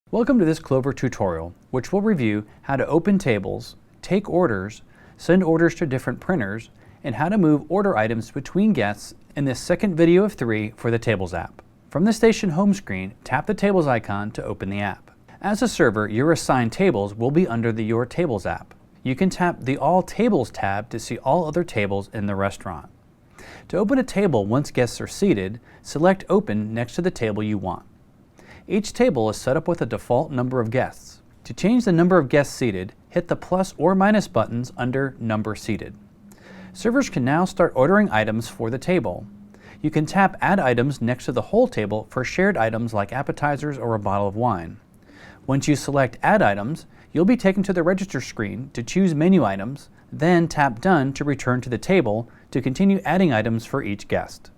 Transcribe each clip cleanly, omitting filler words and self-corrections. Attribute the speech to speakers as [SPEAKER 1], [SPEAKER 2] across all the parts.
[SPEAKER 1] Welcome to this Clover tutorial, which will review how to open tables, take orders, send orders to different printers, and how to move order items between guests in this second video of 3 for the Tables app. From the Station home screen, tap the Tables icon to open the app. As a server, your assigned tables will be under the Your Tables app. You can tap the All Tables tab to see all other tables in the restaurant. To open a table once guests are seated, select Open next to the table you want. Each table is set up with a default number of guests. To change the number of guests seated, hit the plus or minus buttons under Number Seated. Servers can now start ordering items for the table. You can tap Add Items next to the whole table for shared items like appetizers or a bottle of wine. Once you select Add Items, you'll be taken to the register screen to choose menu items, then tap Done to return to the table to continue adding items for each guest.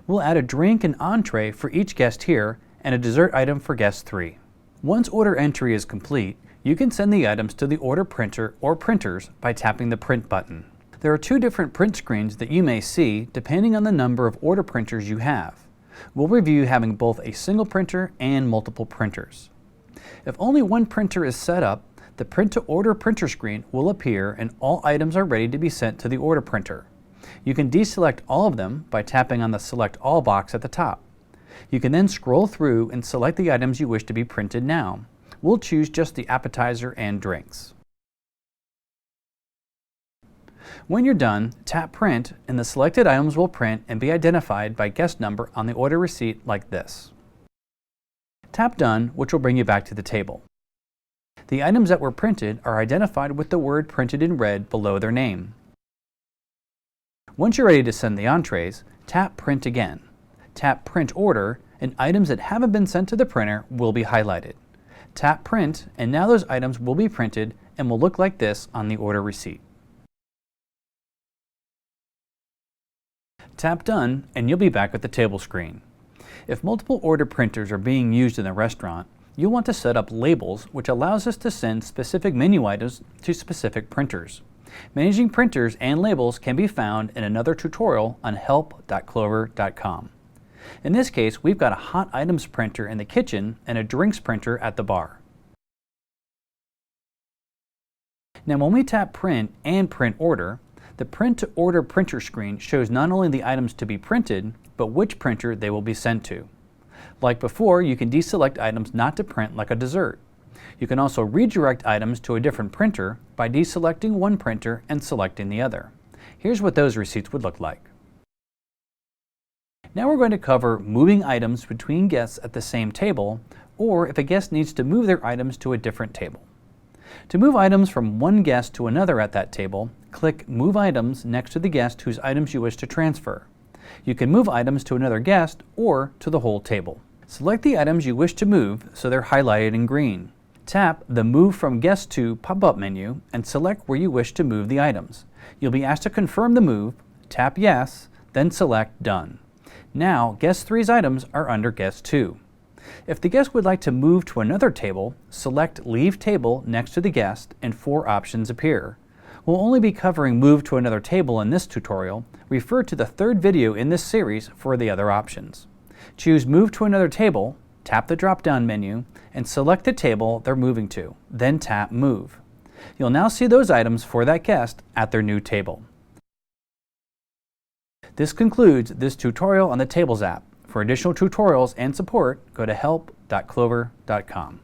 [SPEAKER 1] We'll add a drink and entree for each guest here, and a dessert item for guest 3. Once order entry is complete, you can send the items to the order printer or printers by tapping the Print button. There are 2 different print screens that you may see depending on the number of order printers you have. We'll review having both a single printer and multiple printers. If only one printer is set up, the Print to Order printer screen will appear and all items are ready to be sent to the order printer. You can deselect all of them by tapping on the Select All box at the top. You can then scroll through and select the items you wish to be printed now. We'll choose just the appetizer and drinks. When you're done, tap Print and the selected items will print and be identified by guest number on the order receipt like this. Tap Done, which will bring you back to the table. The items that were printed are identified with the word printed in red below their name. Once you're ready to send the entrees, tap Print again. Tap Print Order, and items that haven't been sent to the printer will be highlighted. Tap Print, and now those items will be printed and will look like this on the order receipt. Tap Done, and you'll be back at the table screen. If multiple order printers are being used in the restaurant, you'll want to set up labels, which allows us to send specific menu items to specific printers. Managing printers and labels can be found in another tutorial on help.clover.com. In this case, we've got a hot items printer in the kitchen and a drinks printer at the bar. Now when we tap Print and Print Order, the Print to Order printer screen shows not only the items to be printed, but which printer they will be sent to. Like before, you can deselect items not to print like a dessert. You can also redirect items to a different printer by deselecting one printer and selecting the other. Here's what those receipts would look like. Now we're going to cover moving items between guests at the same table, or if a guest needs to move their items to a different table. To move items from one guest to another at that table, click Move Items next to the guest whose items you wish to transfer. You can move items to another guest or to the whole table. Select the items you wish to move so they're highlighted in green. Tap the Move from Guest to pop-up menu and select where you wish to move the items. You'll be asked to confirm the move, tap Yes, then select Done. Now, Guest 3's items are under Guest 2. If the guest would like to move to another table, select Leave Table next to the guest and 4 options appear. We'll only be covering Move to another table in this tutorial. Refer to the 3rd video in this series for the other options. Choose Move to another table, tap the drop-down menu, and select the table they're moving to, then tap Move. You'll now see those items for that guest at their new table. This concludes this tutorial on the Tables app. For additional tutorials and support, go to help.clover.com.